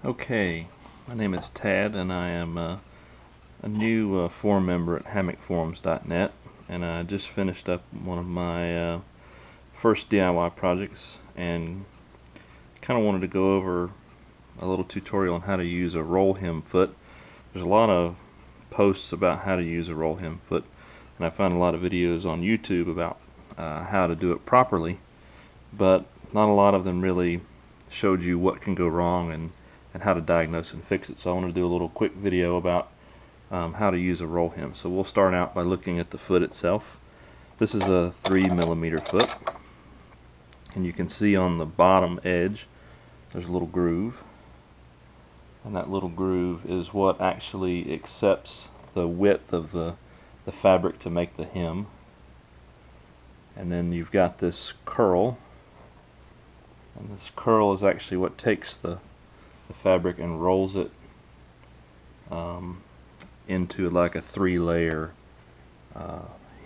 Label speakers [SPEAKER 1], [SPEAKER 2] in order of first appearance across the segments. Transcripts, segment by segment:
[SPEAKER 1] Okay, my name is Tad, and I am a new forum member at hammockforums.net, and I just finished up one of my first DIY projects and kind of wanted to go over a little tutorial on how to use a roll hem foot. There's a lot of posts about how to use a roll hem foot, and I found a lot of videos on YouTube about how to do it properly, but not a lot of them really showed you what can go wrong and how to diagnose and fix it. So I want to do a little quick video about how to use a roll hem. So we'll start out by looking at the foot itself. This is a 3mm foot, and you can see on the bottom edge there's a little groove, and that little groove is what actually accepts the width of the fabric to make the hem. And then you've got this curl, and this curl is actually what takes the fabric and rolls it into like a 3-layer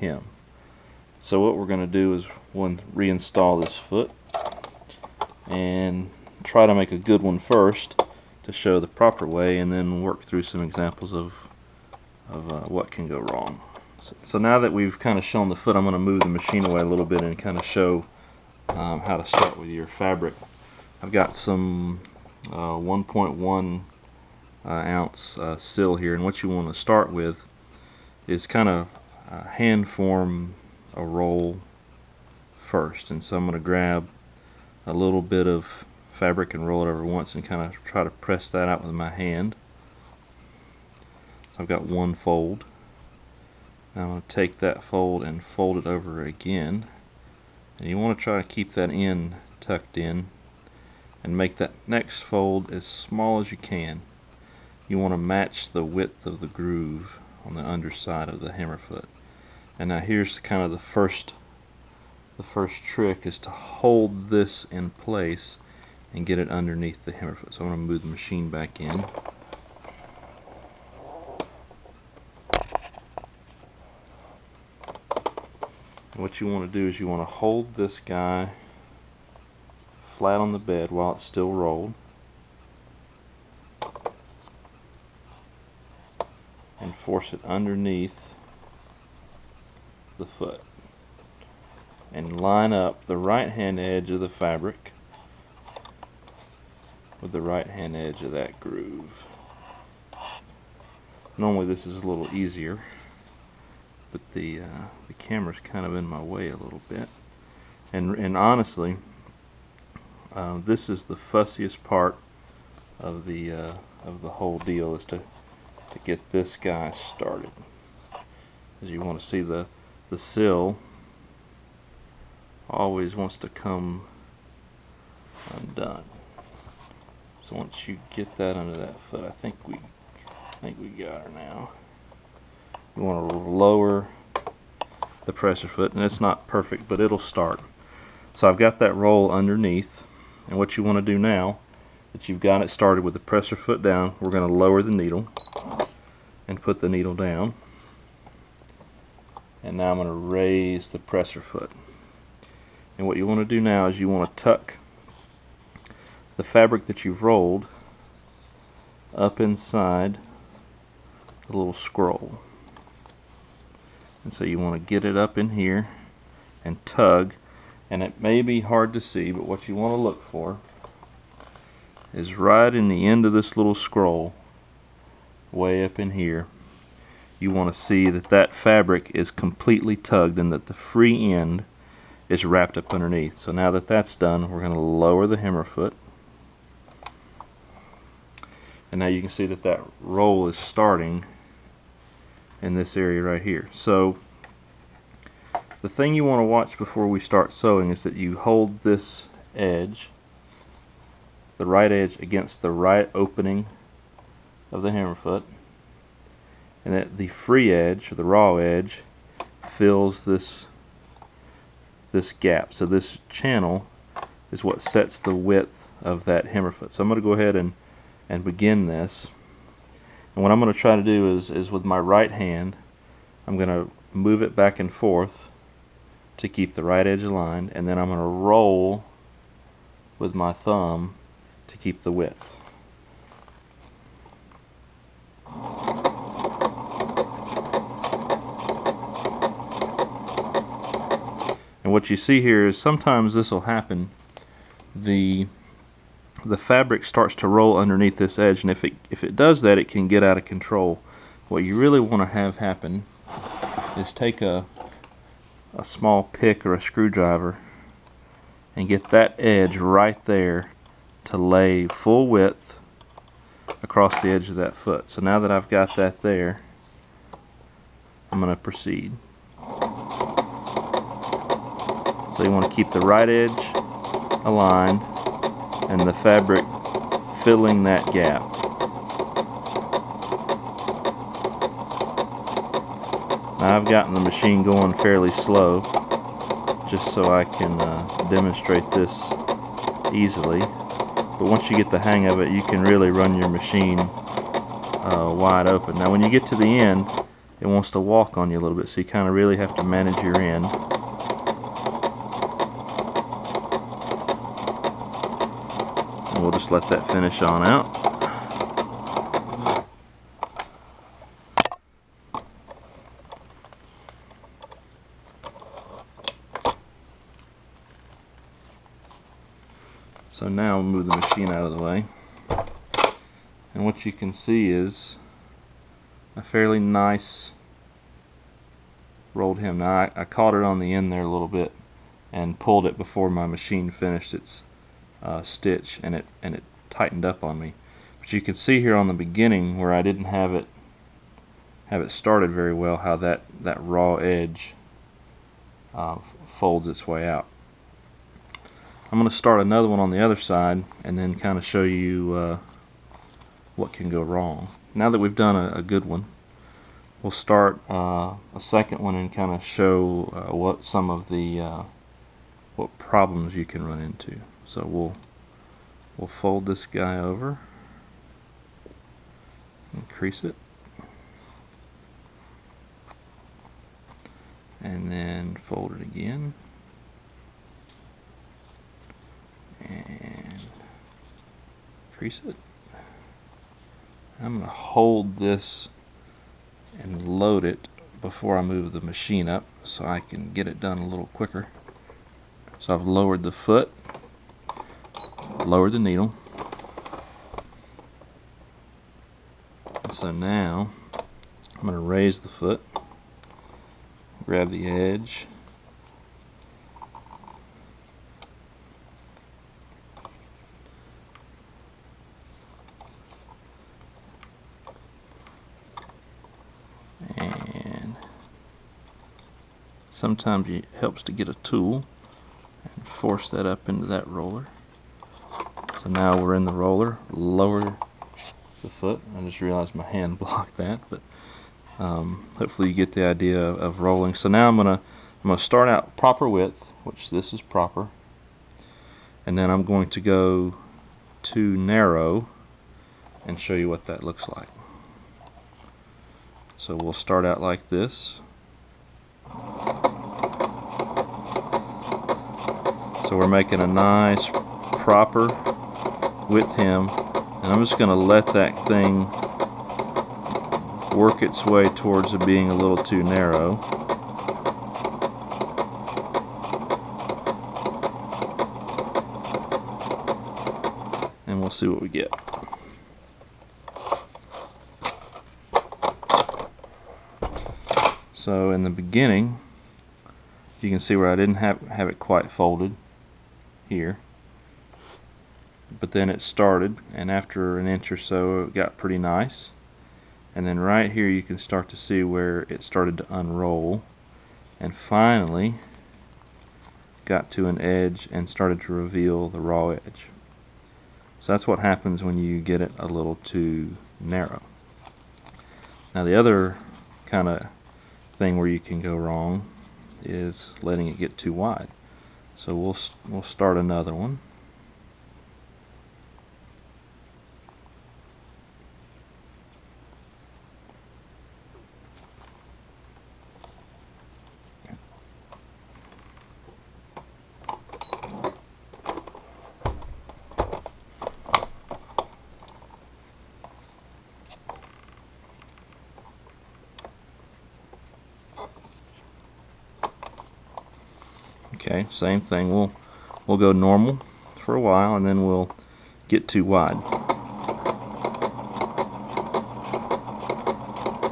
[SPEAKER 1] hem. So what we're going to do is reinstall this foot and try to make a good one first to show the proper way, and then work through some examples of what can go wrong. So now that we've kind of shown the foot, I'm going to move the machine away a little bit and kind of show how to start with your fabric. I've got some 1.1 ounce sill here, and what you want to start with is kind of hand form a roll first. And so I'm going to grab a little bit of fabric and roll it over once and kind of try to press that out with my hand. So I've got one fold. Now I'm going to take that fold and fold it over again, and you want to try to keep that end tucked in and make that next fold as small as you can. You want to match the width of the groove on the underside of the hammer foot. And now here's kind of the first trick, is to hold this in place and get it underneath the hammer foot. So I'm going to move the machine back in. And what you want to do is you want to hold this guy flat on the bed while it's still rolled, and force it underneath the foot, and line up the right hand edge of the fabric with the right hand edge of that groove. Normally this is a little easier, but the camera's kind of in my way a little bit, and honestly this is the fussiest part of the whole deal, is to get this guy started. As you want to see, the sill always wants to come undone. So once you get that under that foot, I think we got her now. You want to lower the pressure foot, and it's not perfect, but it'll start. So I've got that roll underneath, and what you want to do now that you've got it started with the pressure foot down, we're going to lower the needle and put the needle down. And now I'm going to raise the pressure foot. And what you want to do now is you want to tuck the fabric that you've rolled up inside the little scroll. And so you want to get it up in here and tug. And it may be hard to see, but what you want to look for is right in the end of this little scroll, way up in here. You want to see that that fabric is completely tugged and that the free end is wrapped up underneath. So now that that's done, we're going to lower the hammer foot, and now you can see that that roll is starting in this area right here. So the thing you want to watch before we start sewing is that you hold this edge, the right edge, against the right opening of the hammer foot, and that the free edge, or the raw edge, fills this gap. So this channel is what sets the width of that hammer foot. So I'm going to go ahead and begin this. And what I'm going to try to do is with my right hand, I'm going to move it back and forth to keep the right edge aligned, and then I'm going to roll with my thumb to keep the width. And what you see here is sometimes this will happen. The fabric starts to roll underneath this edge, and if it does that, it can get out of control. What you really want to have happen is take a small pick or a screwdriver and get that edge right there to lay full width across the edge of that foot. So now that I've got that there, I'm going to proceed. So you want to keep the right edge aligned and the fabric filling that gap. Now I've gotten the machine going fairly slow just so I can demonstrate this easily. But once you get the hang of it, you can really run your machine wide open. Now when you get to the end, it wants to walk on you a little bit, so you kind of really have to manage your end. And we'll just let that finish on out. So now we'll move the machine out of the way. And what you can see is a fairly nice rolled hem. Now I caught it on the end there a little bit and pulled it before my machine finished its stitch, and it tightened up on me. But you can see here on the beginning where I didn't have it started very well, how that raw edge folds its way out. I'm going to start another one on the other side and then kind of show you what can go wrong. Now that we've done a good one, we'll start a second one and kind of show what some of the what problems you can run into. So we'll fold this guy over, increase it, and then fold it again, and increase it. I'm going to hold this and load it before I move the machine up so I can get it done a little quicker. So I've lowered the foot, lowered the needle, and so now I'm going to raise the foot, grab the edge, and sometimes it helps to get a tool and force that up into that roller. So now we're in the roller. Lower the foot. I just realized my hand blocked that, but hopefully you get the idea of rolling. So now I'm gonna start out proper width, which this is proper, and then I'm going to go to narrow and show you what that looks like. So we'll start out like this. So we're making a nice proper width hem, and I'm just going to let that thing work its way towards it being a little too narrow. And we'll see what we get. So in the beginning, you can see where I didn't have it quite folded here, but then it started, and after an inch or so it got pretty nice, and then right here you can start to see where it started to unroll, and finally got to an edge and started to reveal the raw edge. So that's what happens when you get it a little too narrow. Now the other kind of thing where you can go wrong is letting it get too wide. So we'll start another one. Okay, same thing. We'll go normal for a while, and then we'll get too wide.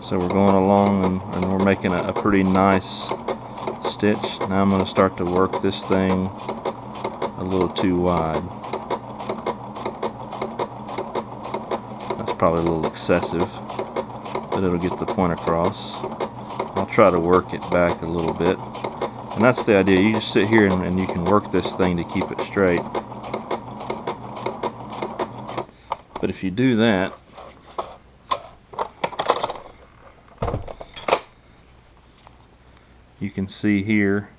[SPEAKER 1] So we're going along, and we're making a pretty nice stitch. Now I'm going to start to work this thing a little too wide. That's probably a little excessive, but it'll get the point across. I'll try to work it back a little bit. And that's the idea. You just sit here and you can work this thing to keep it straight. But if you do that, you can see here,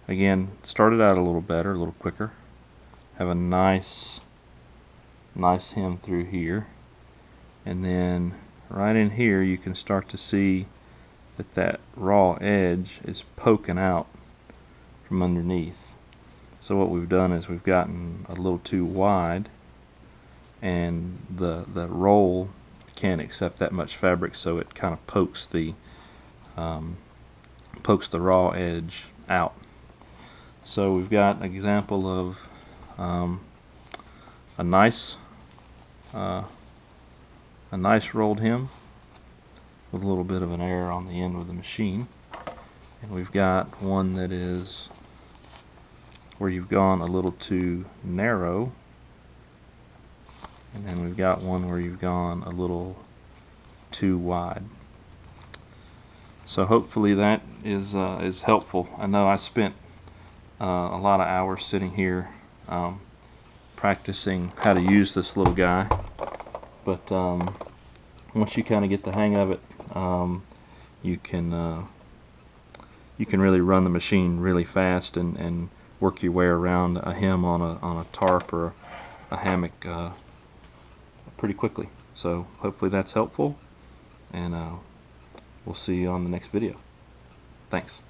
[SPEAKER 1] again, started out a little better, a little quicker. Have a nice hem through here. And then right in here you can start to see that raw edge is poking out from underneath. So what we've done is we've gotten a little too wide, and the roll can't accept that much fabric, so it kind of pokes the raw edge out. So we've got an example of a nice rolled hem with a little bit of an error on the end with the machine, and we've got one that is where you've gone a little too narrow, and then we've got one where you've gone a little too wide. So hopefully that is helpful. I know I spent a lot of hours sitting here practicing how to use this little guy, but once you kind of get the hang of it, you can really run the machine really fast and work your way around a hem on a tarp or a hammock pretty quickly. So hopefully that's helpful, and we'll see you on the next video. Thanks.